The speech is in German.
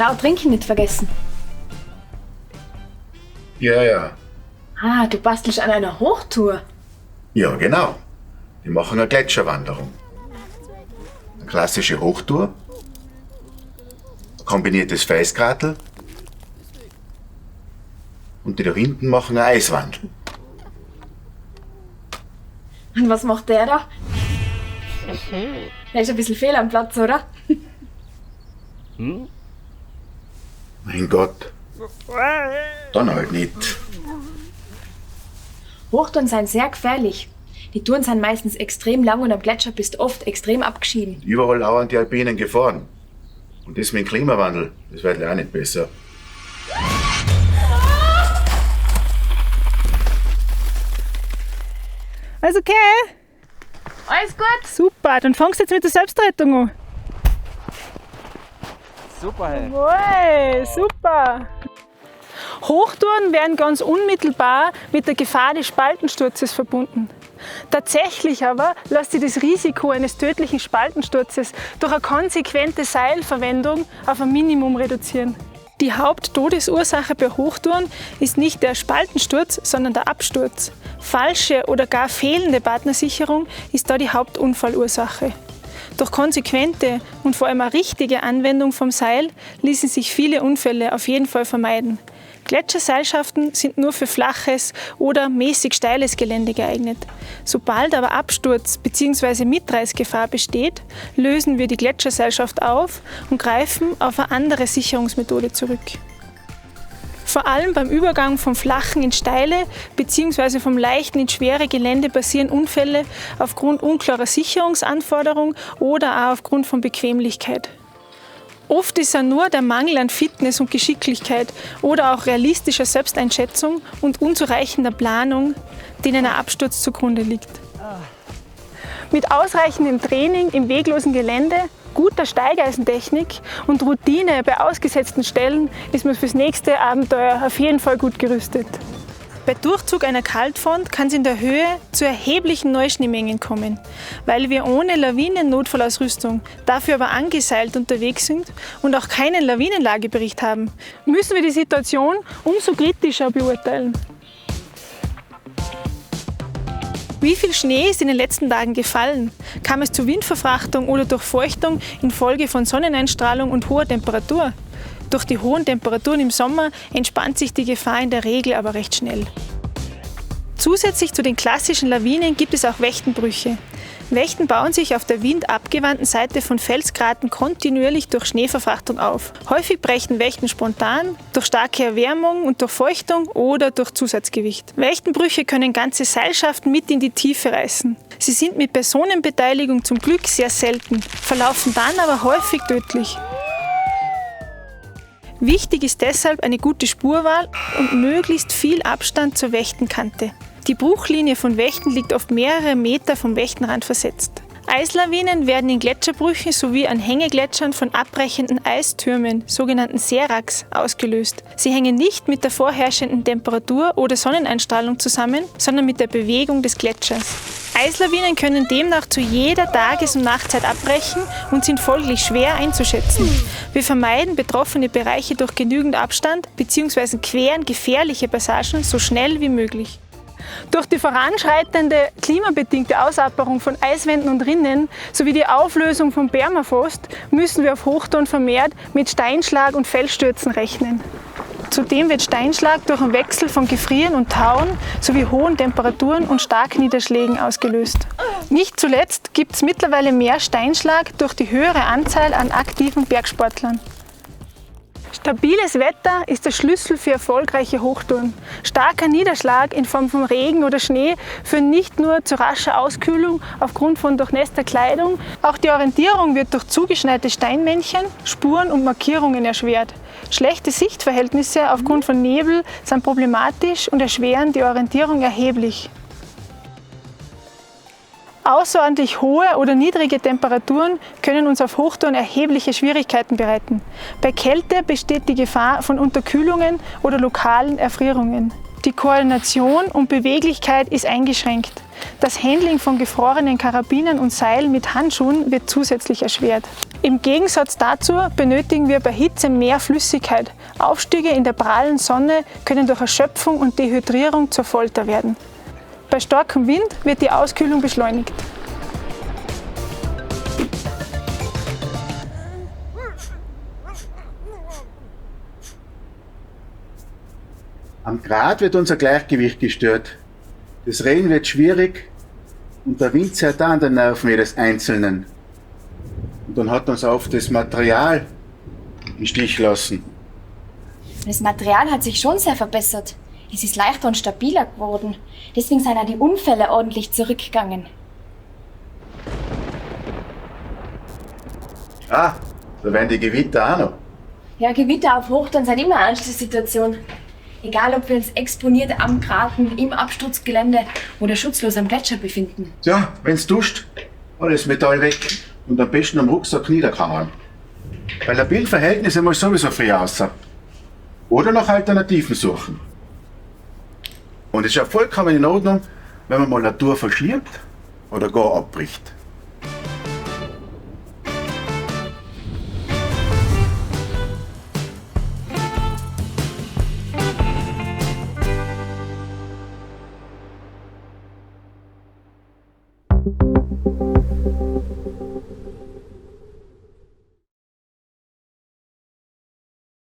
Schau, trinken nicht vergessen. Ja. Ah, du bastelst an einer Hochtour. Ja, genau. Wir machen eine Gletscherwanderung. Eine klassische Hochtour. Ein kombiniertes Felskratel. Und die da hinten machen eine Eiswandel. Und was macht der da? Der ist ein bisschen fehl am Platz, oder? Mein Gott. Dann halt nicht. Hochtouren sind sehr gefährlich. Die Touren sind meistens extrem lang und am Gletscher bist du oft extrem abgeschieden. Überall lauern die Alpinen Gefahren. Und das mit dem Klimawandel, das wird ja auch nicht besser. Alles okay? Alles gut? Super, dann fangst du jetzt mit der Selbstrettung an. Super, hey. Jawohl, super. Hochtouren werden ganz unmittelbar mit der Gefahr des Spaltensturzes verbunden. Tatsächlich aber lässt sich das Risiko eines tödlichen Spaltensturzes durch eine konsequente Seilverwendung auf ein Minimum reduzieren. Die Haupttodesursache bei Hochtouren ist nicht der Spaltensturz, sondern der Absturz. Falsche oder gar fehlende Partnersicherung ist da die Hauptunfallursache. Durch konsequente und vor allem eine richtige Anwendung vom Seil ließen sich viele Unfälle auf jeden Fall vermeiden. Gletscherseilschaften sind nur für flaches oder mäßig steiles Gelände geeignet. Sobald aber Absturz bzw. Mitreißgefahr besteht, lösen wir die Gletscherseilschaft auf und greifen auf eine andere Sicherungsmethode zurück. Vor allem beim Übergang vom flachen ins steile bzw. vom leichten ins schwere Gelände passieren Unfälle aufgrund unklarer Sicherungsanforderungen oder auch aufgrund von Bequemlichkeit. Oft ist es nur der Mangel an Fitness und Geschicklichkeit oder auch realistischer Selbsteinschätzung und unzureichender Planung, denen ein Absturz zugrunde liegt. Mit ausreichendem Training im weglosen Gelände, guter Steigeisentechnik und Routine bei ausgesetzten Stellen ist man fürs nächste Abenteuer auf jeden Fall gut gerüstet. Bei Durchzug einer Kaltfront kann es in der Höhe zu erheblichen Neuschneemengen kommen, weil wir ohne Lawinennotfallausrüstung, dafür aber angeseilt unterwegs sind und auch keinen Lawinenlagebericht haben, müssen wir die Situation umso kritischer beurteilen. Wie viel Schnee ist in den letzten Tagen gefallen? Kam es zu Windverfrachtung oder Durchfeuchtung infolge von Sonneneinstrahlung und hoher Temperatur? Durch die hohen Temperaturen im Sommer entspannt sich die Gefahr in der Regel aber recht schnell. Zusätzlich zu den klassischen Lawinen gibt es auch Wächtenbrüche. Wächten bauen sich auf der windabgewandten Seite von Felsgraten kontinuierlich durch Schneeverfrachtung auf. Häufig brechen Wächten spontan, durch starke Erwärmung und Durchfeuchtung oder durch Zusatzgewicht. Wächtenbrüche können ganze Seilschaften mit in die Tiefe reißen. Sie sind mit Personenbeteiligung zum Glück sehr selten, verlaufen dann aber häufig tödlich. Wichtig ist deshalb eine gute Spurwahl und möglichst viel Abstand zur Wächtenkante. Die Bruchlinie von Wächten liegt oft mehrere Meter vom Wächtenrand versetzt. Eislawinen werden in Gletscherbrüchen sowie an Hängegletschern von abbrechenden Eistürmen, sogenannten Seracs, ausgelöst. Sie hängen nicht mit der vorherrschenden Temperatur oder Sonneneinstrahlung zusammen, sondern mit der Bewegung des Gletschers. Eislawinen können demnach zu jeder Tages- und Nachtzeit abbrechen und sind folglich schwer einzuschätzen. Wir vermeiden betroffene Bereiche durch genügend Abstand bzw. queren gefährliche Passagen so schnell wie möglich. Durch die voranschreitende klimabedingte Ausapperung von Eiswänden und Rinnen sowie die Auflösung von Permafrost müssen wir auf Hochtouren vermehrt mit Steinschlag und Felsstürzen rechnen. Zudem wird Steinschlag durch einen Wechsel von Gefrieren und Tauen sowie hohen Temperaturen und Starkniederschlägen ausgelöst. Nicht zuletzt gibt es mittlerweile mehr Steinschlag durch die höhere Anzahl an aktiven Bergsportlern. Stabiles Wetter ist der Schlüssel für erfolgreiche Hochtouren. Starker Niederschlag in Form von Regen oder Schnee führt nicht nur zu rascher Auskühlung aufgrund von durchnässter Kleidung, auch die Orientierung wird durch zugeschneite Steinmännchen, Spuren und Markierungen erschwert. Schlechte Sichtverhältnisse aufgrund von Nebel sind problematisch und erschweren die Orientierung erheblich. Außerordentlich hohe oder niedrige Temperaturen können uns auf Hochtouren erhebliche Schwierigkeiten bereiten. Bei Kälte besteht die Gefahr von Unterkühlungen oder lokalen Erfrierungen. Die Koordination und Beweglichkeit ist eingeschränkt. Das Handling von gefrorenen Karabinern und Seilen mit Handschuhen wird zusätzlich erschwert. Im Gegensatz dazu benötigen wir bei Hitze mehr Flüssigkeit. Aufstiege in der prallen Sonne können durch Erschöpfung und Dehydrierung zur Folter werden. Bei starkem Wind wird die Auskühlung beschleunigt. Am Grat wird unser Gleichgewicht gestört. Das Rennen wird schwierig und der Wind zerrt an den Nerven jedes Einzelnen. Und dann hat uns oft das Material im Stich lassen. Das Material hat sich schon sehr verbessert. Es ist leichter und stabiler geworden. Deswegen sind auch die Unfälle ordentlich zurückgegangen. Ah, da werden die Gewitter auch noch. Ja, Gewitter auf Hochtouren sind immer eine ernste Situation. Egal, ob wir uns exponiert am Graten, im Absturzgelände oder schutzlos am Gletscher befinden. Ja, wenn's duscht, alles Metall weg und am besten am Rucksack niederkauen. Bei labilen Verhältnissen muss sowieso früh raus. Oder nach Alternativen suchen. Und es ist ja vollkommen in Ordnung, wenn man mal eine Tour verschiebt oder gar abbricht.